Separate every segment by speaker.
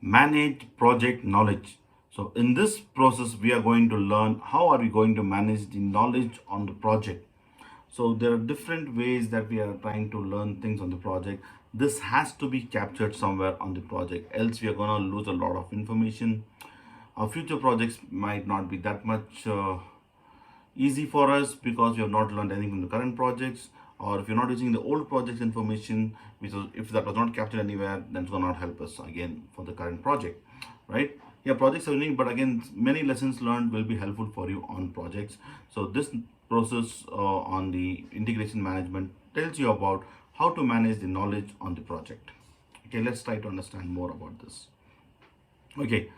Speaker 1: manage project knowledge. So in this process, we are going to learn how are we going to manage the knowledge on the project. So there are different ways that we are trying to learn things on the project. This has to be captured somewhere on the project, else we are going to lose a lot of information. Our future projects might not be that much easy for us because we have not learned anything from the current projects, or if you're not using the old projects information, which was, if that was not captured anywhere, then it's going to not help us again for the current project, right? Yeah, projects are unique, but again, many lessons learned will be helpful for you on projects. So this process on the integration management tells you about how to manage the knowledge on the project. Okay, let's try to understand more about this. Okay,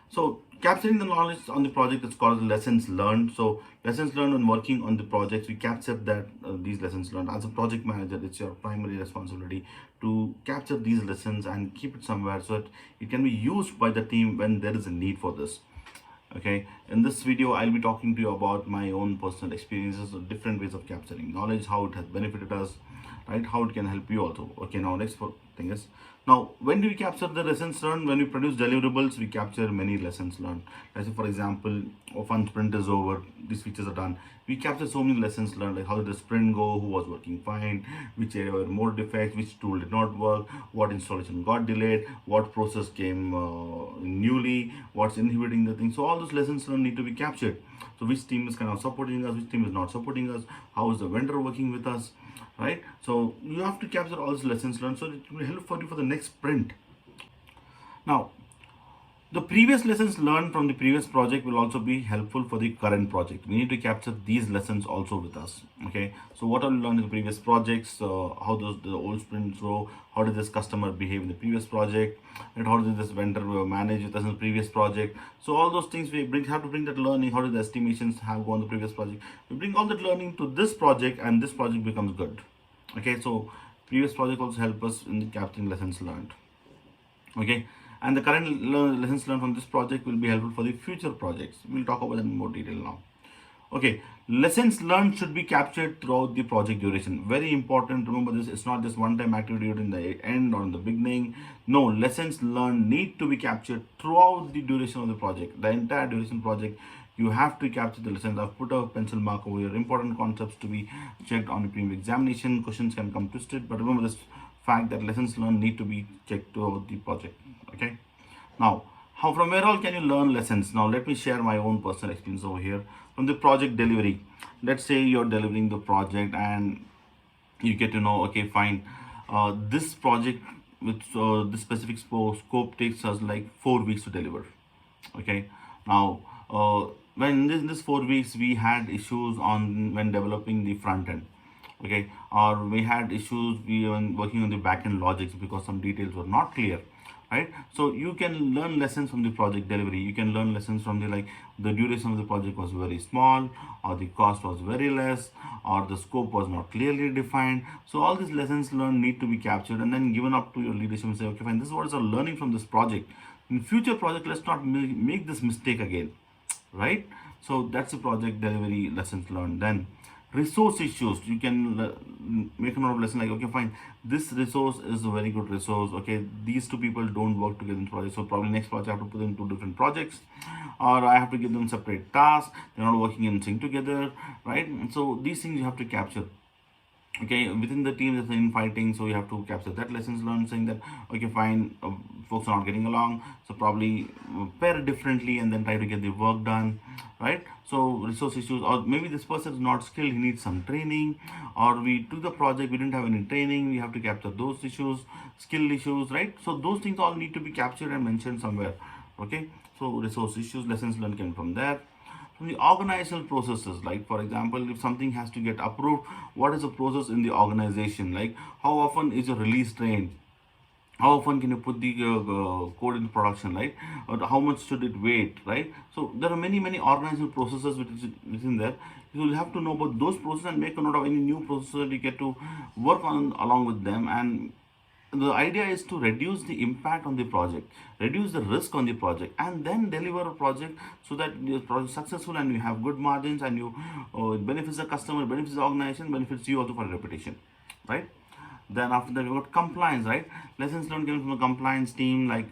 Speaker 1: so capturing the knowledge on the project is called lessons learned. So lessons learned when working on the projects, we capture that these lessons learned. As a project manager, it's your primary responsibility to capture these lessons and keep it somewhere so that it can be used by the team when there is a need for this. Okay, in this video I'll be talking to you about my own personal experiences of different ways of capturing knowledge, how it has benefited us, right, how it can help you also. Okay, now next thing is, now when do we capture the lessons learned? When we produce deliverables, we capture many lessons learned. Let's say for example, one sprint is over, these features are done, we capture so many lessons learned, like how did the sprint go, who was working fine, which area were more defects, which tool did not work, what installation got delayed, what process came newly, what's inhibiting the thing. So all those lessons learned need to be captured. So which team is kind of supporting us, which team is not supporting us, how is the vendor working with us, right? So you have to capture all these lessons learned so it will help for you for the next sprint. Now, the previous lessons learned from the previous project will also be helpful for the current project. We need to capture these lessons also with us. Okay, so what have we learned in the previous projects? How does the old sprints go? How did this customer behave in the previous project? And how did this vendor manage with us in the previous project? So all those things we have to bring that learning. How did the estimations have gone on the previous project? We bring all that learning to this project, and this project becomes good. Okay, so previous project also help us in the capturing lessons learned. Okay, and the current lessons learned from this project will be helpful for the future projects. We'll talk about that in more detail now. Okay, lessons learned should be captured throughout the project duration. Very important. Remember this, it's not just one-time activity during the end or in the beginning. No, lessons learned need to be captured throughout the duration of the project. The entire duration project, you have to capture the lessons. I've put a pencil mark over here. Important concepts to be checked on the prelim examination. Questions can come twisted, but remember this fact that lessons learned need to be checked throughout the project. Okay, now how, from where all can you learn lessons? Now let me share my own personal experience over here. From the project delivery, let's say you're delivering the project and you get to know, okay fine, this project with this specific scope takes us like 4 weeks to deliver. Okay, now when in this 4 weeks we had issues on when developing the front end. Okay, or we had issues when working on the back end logics because some details were not clear, right? So you can learn lessons from the project delivery. You can learn lessons from the, like, the duration of the project was very small, or the cost was very less, or the scope was not clearly defined. So all these lessons learned need to be captured and then given up to your leadership and say, okay fine, this is what is our learning from this project. In future project, let's not make this mistake again, right? So that's the project delivery lessons learned. Then resource issues, you can make a note of lesson like, okay fine, this resource is a very good resource. Okay, these two people don't work together in project, so probably next project I have to put them in two different projects, or I have to give them separate tasks, they're not working in sync together, right? So these things you have to capture. Okay, within the team there's infighting, so you have to capture that lessons learned, saying that okay fine, folks are not getting along, so probably pair differently and then try to get the work done, right? So resource issues, or maybe this person is not skilled, he needs some training, or we took the project, we didn't have any training, we have to capture those issues, skill issues, right? So those things all need to be captured and mentioned somewhere. Okay, so resource issues, lessons learned came from there. From the organizational processes, like for example, if something has to get approved, what is the process in the organization? Like how often is your release trained? How often can you put the code in production, right? Or how much should it wait, right? So there are many organizational processes within there. You will have to know about those processes and make a note of any new processes that you get to work on along with them. And the idea is to reduce the impact on the project, reduce the risk on the project, and then deliver a project so that the project is successful and you have good margins and you it benefits the customer, benefits the organization, benefits you also for reputation, right? Then after that, you got compliance, right? Lessons learned coming from the compliance team, like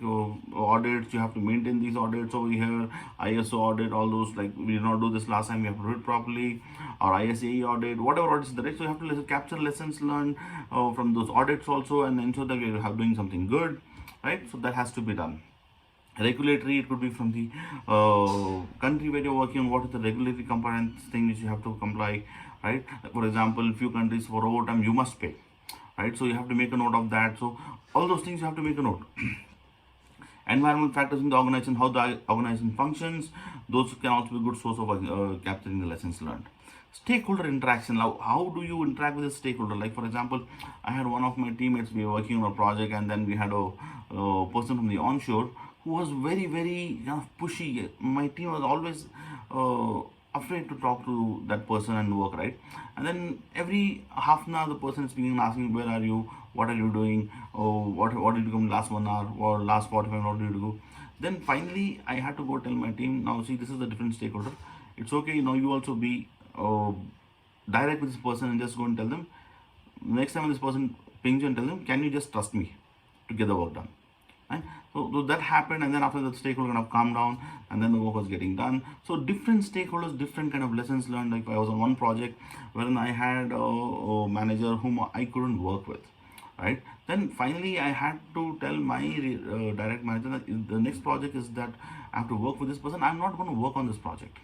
Speaker 1: audits. You have to maintain these audits over here, ISO audit, all those. Like we did not do this last time, we have to do it properly, or ISAE audit, whatever audits there is. So you have to capture lessons learned from those audits also, and ensure that we are doing something good, right? So that has to be done. Regulatory, it could be from the country where you're working on, what is the regulatory compliance thing which you have to comply, right? For example, few countries for overtime you must pay, right? So you have to make a note of that. So all those things you have to make a note. Environmental factors in the organization, how the organization functions, those can also be a good source of capturing the lessons learned. Stakeholder interaction. Now, how do you interact with a stakeholder? Like for example, I had one of my teammates, we were working on a project, and then we had a person from the onshore who was very pushy. My team was always afraid to talk to that person and work, right? And then every half an hour the person is speaking and asking, where are you, what are you doing, oh, what did you come last 1 hour or last 45 minutes, what did you do? Then finally I had to go tell my team, now see, this is the different stakeholder. It's okay, you also be direct with this person and just go and tell them. Next time this person pings you and tell them, can you just trust me to get the work done? Right? So that happened, and then after the stakeholder kind of calmed down, and then the work was getting done. So different stakeholders, different kind of lessons learned. Like I was on one project wherein I had a manager whom I couldn't work with, right? Then finally I had to tell my direct manager that the next project is that I have to work with this person. I'm not going to work on this project.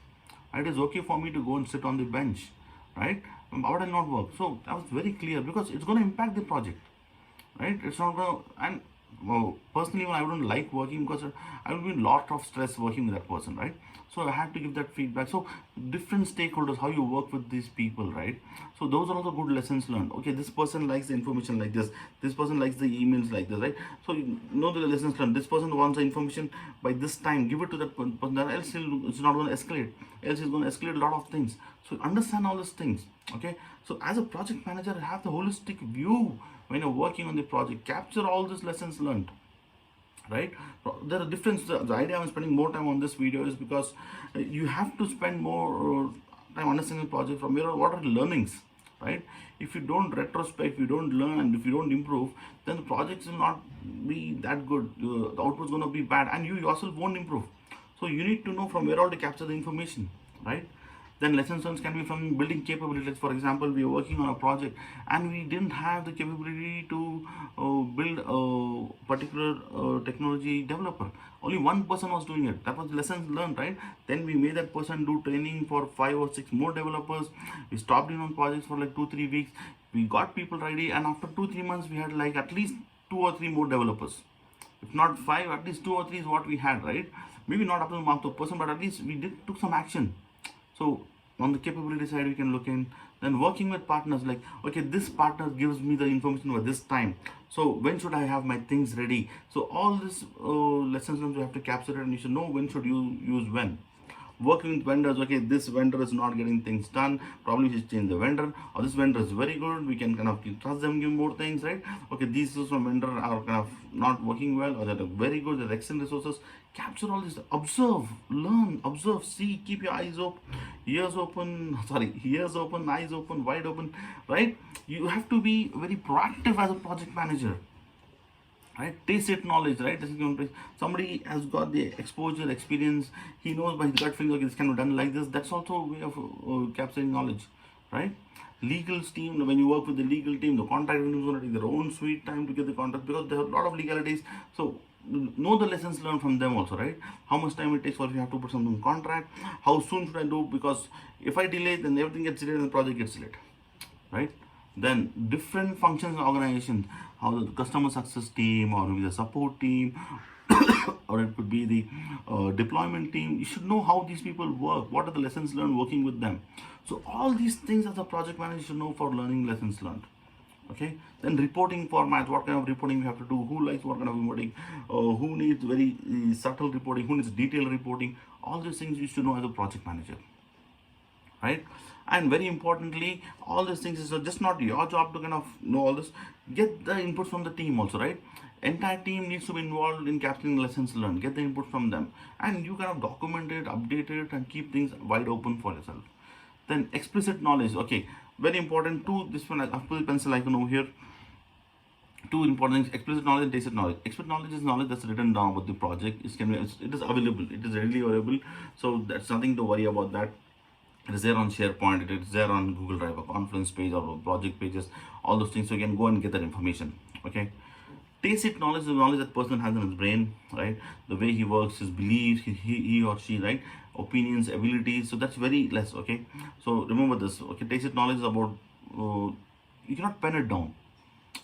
Speaker 1: It is okay for me to go and sit on the bench, right? But I will not work. So that was very clear, because it's going to impact the project, right? It's not going to. And well, personally, I wouldn't like working, because I will be in lot of stress working with that person, right? So I had to give that feedback. So different stakeholders, how you work with these people, right? So those are also good lessons learned. Okay, this person likes the information like this person likes the emails like this, right? So you know the lessons learned. This person wants the information by this time, give it to that person, else it's not going to escalate, else it's going to escalate a lot of things. So understand all these things. Okay, so as a project manager, have the holistic view when you're working on the project. Capture all these lessons learned, right? There are different. The idea I'm spending more time on this video is because you have to spend more time understanding the project from your what are the learnings, right? If you don't retrospect, if you don't learn, and if you don't improve, then the projects will not be that good. The output is going to be bad, and you yourself won't improve. So you need to know from where all to capture the information, right? Then lessons learned can be from building capabilities. For example, we are working on a project and we didn't have the capability to build a particular technology developer. Only one person was doing it. That was lessons learned, right? Then we made that person do training for 5 or 6 more developers. We stopped in on projects for like 2-3 weeks. We got people ready, and after 2-3 months, we had like at least 2 or 3 more developers. If not 5, at least 2 or 3 is what we had, right? Maybe not up to the mark of person, but at least we took some action. So on the capability side, we can look in. Then working with partners, like okay, this partner gives me the information for this time, so when should I have my things ready? So all this lessons learned, you have to capture it, and you should know when should you use when. Working with vendors, okay, this vendor is not getting things done, probably we should change the vendor, or this vendor is very good, we can kind of trust them, give more things, right? Okay, these from vendor are kind of not working well, or they're very good, they're excellent resources. Capture all this, observe, learn, observe, see, keep your eyes open, ears open, ears open, eyes open, wide open, right? You have to be very proactive as a project manager, right? Taste it knowledge, right? Somebody has got the exposure, experience, he knows by his gut feeling, okay, this can be done like this. That's also a way of capturing knowledge, right? Legal team, when you work with the legal team, the contract team is going to take their own sweet time to get the contract, because there are a lot of legalities. So know the lessons learned from them also, right? How much time it takes for if you have to put something in contract, how soon should I do, because if I delay, then everything gets delayed and the project gets delayed, right? Then different functions in organization, how the customer success team, or maybe the support team, or it could be the deployment team. You should know how these people work, what are the lessons learned working with them. So all these things as a project manager should know for learning lessons learned. Okay, then reporting formats, what kind of reporting we have to do, who likes what kind of reporting, who needs very subtle reporting, who needs detailed reporting. All these things you should know as a project manager, right? And very importantly, all these things is just not your job to kind of know all this. Get the input from the team also, right? Entire team needs to be involved in capturing lessons learned. Get the input from them, and you kind of document it, update it, and keep things wide open for yourself. Then explicit knowledge, okay, very important too. This one, I have put the pencil icon over here. two important things: explicit knowledge and tacit knowledge. Explicit knowledge is knowledge that's written down about the project. It is available, it is readily available, so that's nothing to worry about that. It is there on SharePoint, it is there on Google Drive, a Confluence page, or project pages, all those things. So you can go and get that information. Okay. Tacit knowledge is the knowledge that person has in his brain, right? The way he works, his beliefs, he or she, right? Opinions, abilities. So that's very less. Okay. So remember this. Okay. Tacit knowledge is about you cannot pen it down.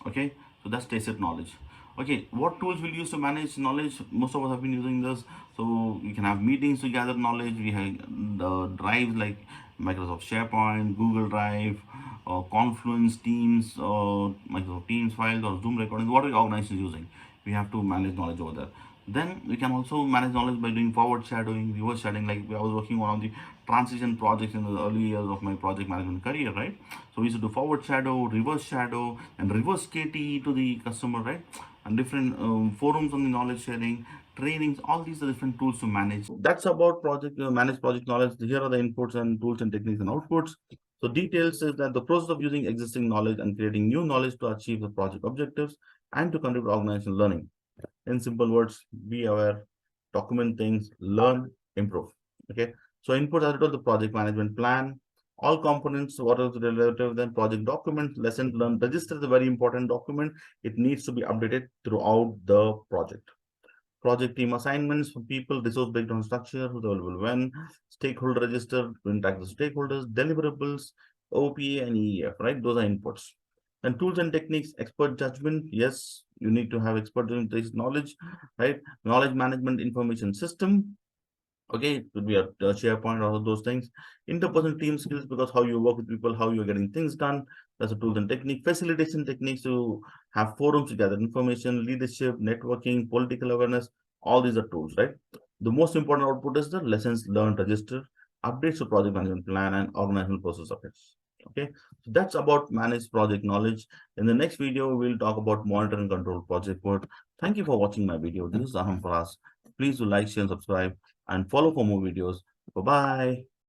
Speaker 1: Okay, so that's tacit knowledge. Okay, what tools we'll use to manage knowledge? Most of us have been using this. So you can have meetings to gather knowledge. We have the drives like Microsoft SharePoint, Google Drive, Confluence, Teams, Microsoft Teams files, or Zoom recordings. What are your organizations using? We have to manage knowledge over there. Then we can also manage knowledge by doing forward shadowing, reverse shadowing. Like I was working on the transition projects in the early years of my project management career, right? So we used to do forward shadow, and reverse KT to the customer, right? And different forums on the knowledge sharing, trainings. All these are different tools to manage. That's about project manage project knowledge. Here are the inputs and tools and techniques and outputs. So details is that the process of using existing knowledge and creating new knowledge to achieve the project objectives and to contribute organizational learning. In simple words, be aware, document things, learn, improve. Okay. So input as to the project management plan, all components, what is relative, then project document, lesson learned, register is a very important document. It needs to be updated throughout the project. Project team assignments for people, resource breakdown structure, who's available when, stakeholder register to interact with stakeholders, deliverables, OPA and EEF, right? Those are inputs. And tools and techniques, expert judgment. Yes, you need to have expert judgment, knowledge, right? Knowledge management information system. Okay, it could be a SharePoint, all of those things. Interpersonal team skills, because how you work with people, how you're getting things done. That's a tools and technique. Facilitation techniques to have forums to gather information, leadership, networking, political awareness. All these are tools, right? The most important output is the lessons learned register, updates to project management plan, and organizational process updates. Okay, so that's about managed project knowledge. In the next video, we'll talk about monitor and control project work. Thank you for watching my video. This is Arham Faraaz. Please do like, share, and subscribe, and follow for more videos. Bye-bye.